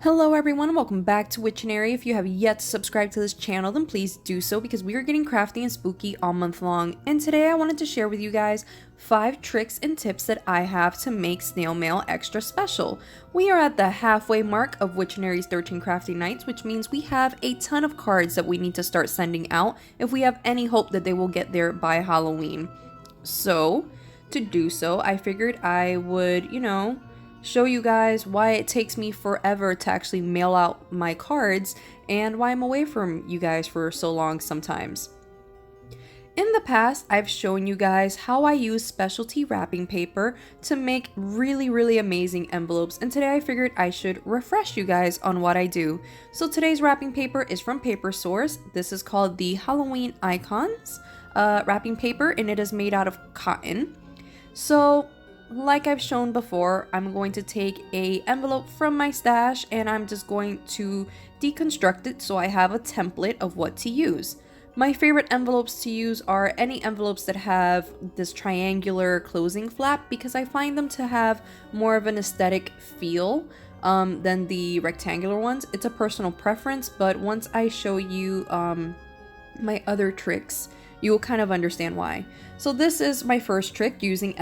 Hello everyone, welcome back to Witchtionery. If you have yet to subscribe to this channel, then please do so because we are getting crafty and spooky all month long. And today I wanted to share with you guys 5 tricks and tips that I have to make snail mail extra special. We are at the halfway mark of Witchtionery's 13 Crafty Nights, which means we have a ton of cards that we need to start sending out if we have any hope that they will get there by Halloween. So, to do so, I figured I would, show you guys why it takes me forever to actually mail out my cards and why I'm away from you guys for so long sometimes. In the past, I've shown you guys how I use specialty wrapping paper to make really amazing envelopes, and today I figured I should refresh you guys on what I do. So today's wrapping paper is from Paper Source. This is called the Halloween Icons wrapping paper, and it is made out of cotton. So like I've shown before, I'm going to take a envelope from my stash and I'm just going to deconstruct it so I have a template of what to use. My favorite envelopes to use are any envelopes that have this triangular closing flap because I find them to have more of an aesthetic feel than the rectangular ones. It's a personal preference, but once I show you my other tricks, you will kind of understand why. So this is my first trick, using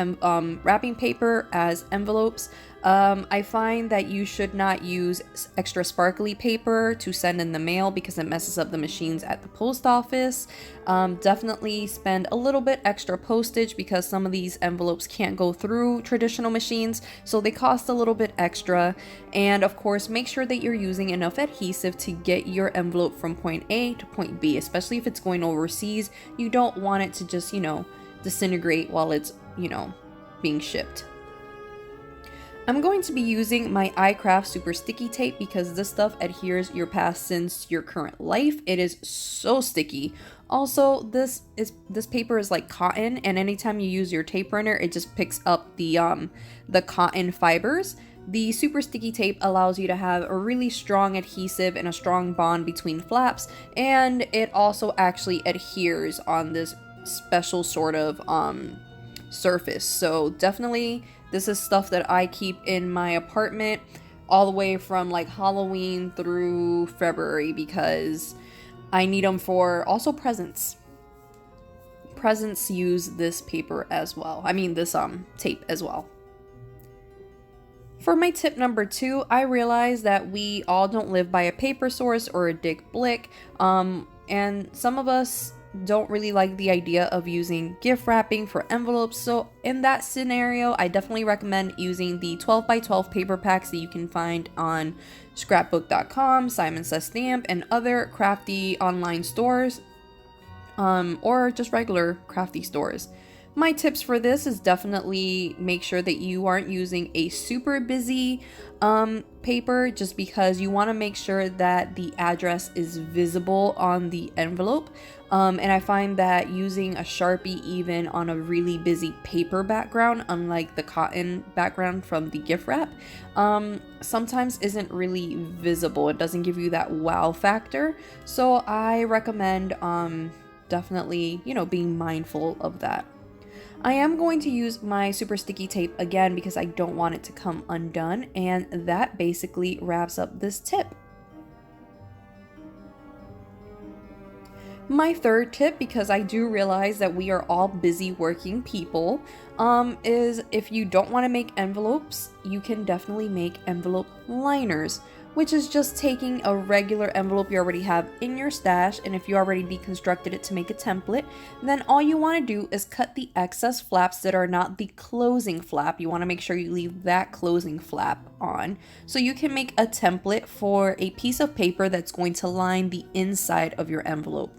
wrapping paper as envelopes. I find that you should not use extra sparkly paper to send in the mail because it messes up the machines at the post office. Definitely spend a little bit extra postage because some of these envelopes can't go through traditional machines, so they cost a little bit extra. And of course, make sure that you're using enough adhesive to get your envelope from point A to point B, especially if it's going overseas. You don't want it to just, disintegrate while it's, being shipped. I'm going to be using my Icraft super sticky tape because this stuff adheres your past since your current life. It is so sticky. Also, this paper is like cotton, and anytime you use your tape runner, it just picks up the cotton fibers. The super sticky tape allows you to have a really strong adhesive and a strong bond between flaps, and it also actually adheres on this special sort of surface. So definitely this is stuff that I keep in my apartment all the way from like Halloween through February because I need them for also presents. Presents use this paper as well. I mean this tape as well. For my tip number 2, I realize that we all don't live by a paper source or a Dick Blick, and some of us don't really like the idea of using gift wrapping for envelopes. So in that scenario, I definitely recommend using the 12 by 12 paper packs that you can find on scrapbook.com, Simon Says Stamp, and other crafty online stores, or just regular crafty stores. My tips for this is definitely make sure that you aren't using a super busy paper, just because you want to make sure that the address is visible on the envelope. And I find that using a Sharpie even on a really busy paper background, unlike the cotton background from the gift wrap, sometimes isn't really visible. It doesn't give you that wow factor. So I recommend definitely, being mindful of that. I am going to use my super sticky tape again because I don't want it to come undone, and that basically wraps up this tip. My third tip, because I do realize that we are all busy working people, is if you don't want to make envelopes, you can definitely make envelope liners, which is just taking a regular envelope you already have in your stash, and if you already deconstructed it to make a template, then all you want to do is cut the excess flaps that are not the closing flap. You want to make sure you leave that closing flap on, so you can make a template for a piece of paper that's going to line the inside of your envelope.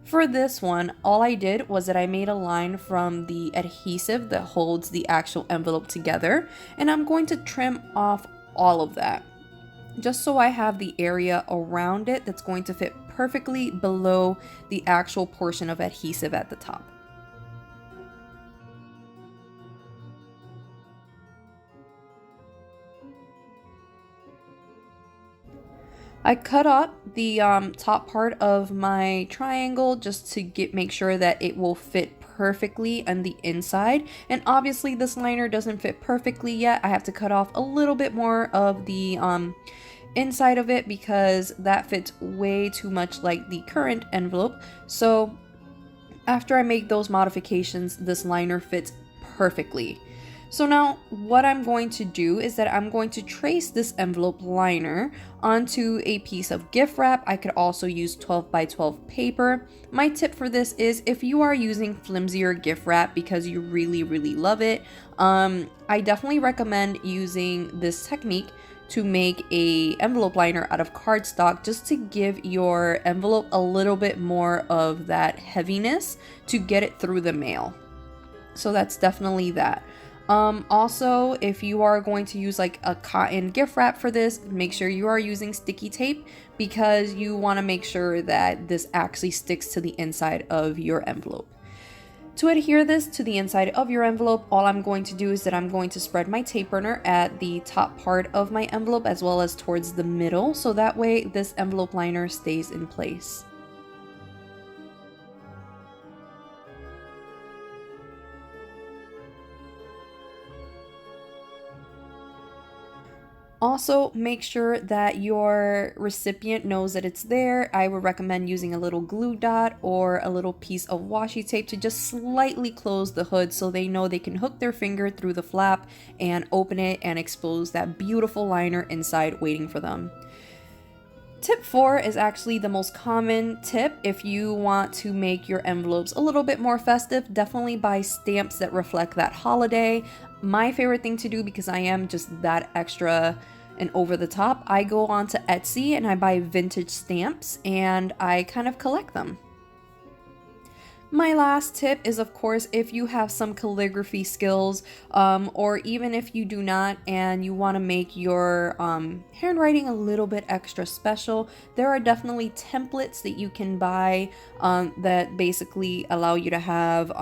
For this one, all I did was that I made a line from the adhesive that holds the actual envelope together, and I'm going to trim off all of that, just so I have the area around it that's going to fit perfectly below the actual portion of adhesive at the top. I cut up the top part of my triangle just to make sure that it will fit perfectly on the inside, and obviously this liner doesn't fit perfectly yet. I have to cut off a little bit more of the inside of it because that fits way too much like the current envelope. So after I make those modifications, this liner fits perfectly. So now what I'm going to do is that I'm going to trace this envelope liner onto a piece of gift wrap. I could also use 12 by 12 paper. My tip for this is if you are using flimsier gift wrap because you really love it, I definitely recommend using this technique to make a envelope liner out of cardstock, just to give your envelope a little bit more of that heaviness to get it through the mail. So that's definitely that. Also, if you are going to use like a cotton gift wrap for this, make sure you are using sticky tape because you want to make sure that this actually sticks to the inside of your envelope. To adhere this to the inside of your envelope, all I'm going to do is that I'm going to spread my tape runner at the top part of my envelope as well as towards the middle, so that way this envelope liner stays in place. Also, make sure that your recipient knows that it's there. I would recommend using a little glue dot or a little piece of washi tape to just slightly close the hood so they know they can hook their finger through the flap and open it and expose that beautiful liner inside waiting for them. Tip 4 is actually the most common tip if you want to make your envelopes a little bit more festive. Definitely buy stamps that reflect that holiday. My favorite thing to do, because I am just that extra and over the top, I go on to Etsy and I buy vintage stamps and I kind of collect them. My last tip is, of course, if you have some calligraphy skills, or even if you do not and you want to make your handwriting a little bit extra special, there are definitely templates that you can buy that basically allow you to have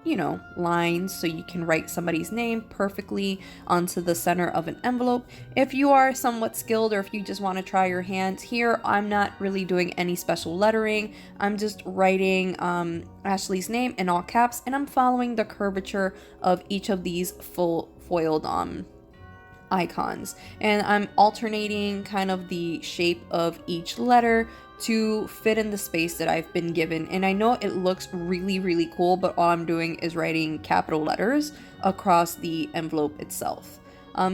you know, lines so you can write somebody's name perfectly onto the center of an envelope. If you are somewhat skilled or if you just want to try your hands here, I'm not really doing any special lettering. I'm just writing Ashley's name in all caps, and I'm following the curvature of each of these full foiled icons, and I'm alternating kind of the shape of each letter to fit in the space that I've been given. And I know it looks really cool, but all I'm doing is writing capital letters across the envelope itself.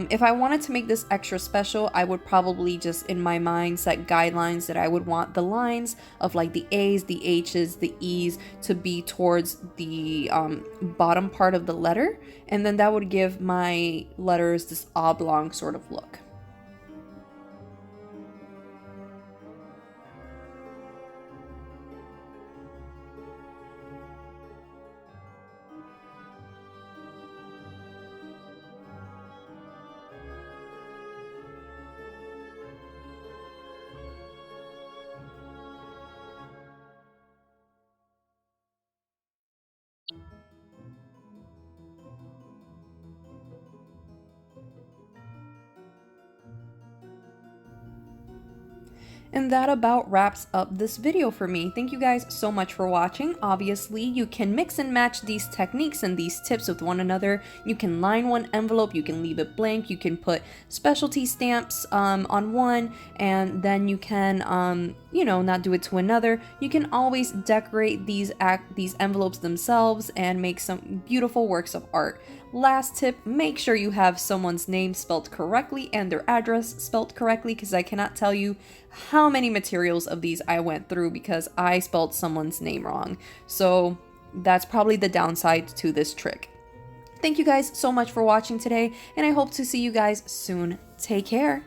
If I wanted to make this extra special, I would probably just in my mind set guidelines that I would want the lines of like the A's, the H's, the E's to be towards the bottom part of the letter, and then that would give my letters this oblong sort of look. And that about wraps up this video for me. Thank you guys so much for watching. Obviously, you can mix and match these techniques and these tips with one another. You can line one envelope, you can leave it blank, you can put specialty stamps on one, and then you can, you know, not do it to another. You can always decorate these envelopes themselves and make some beautiful works of art. Last tip, make sure you have someone's name spelled correctly and their address spelled correctly, because I cannot tell you how many materials of these I went through because I spelled someone's name wrong. So that's probably the downside to this trick. Thank you guys so much for watching today, and I hope to see you guys soon. Take care.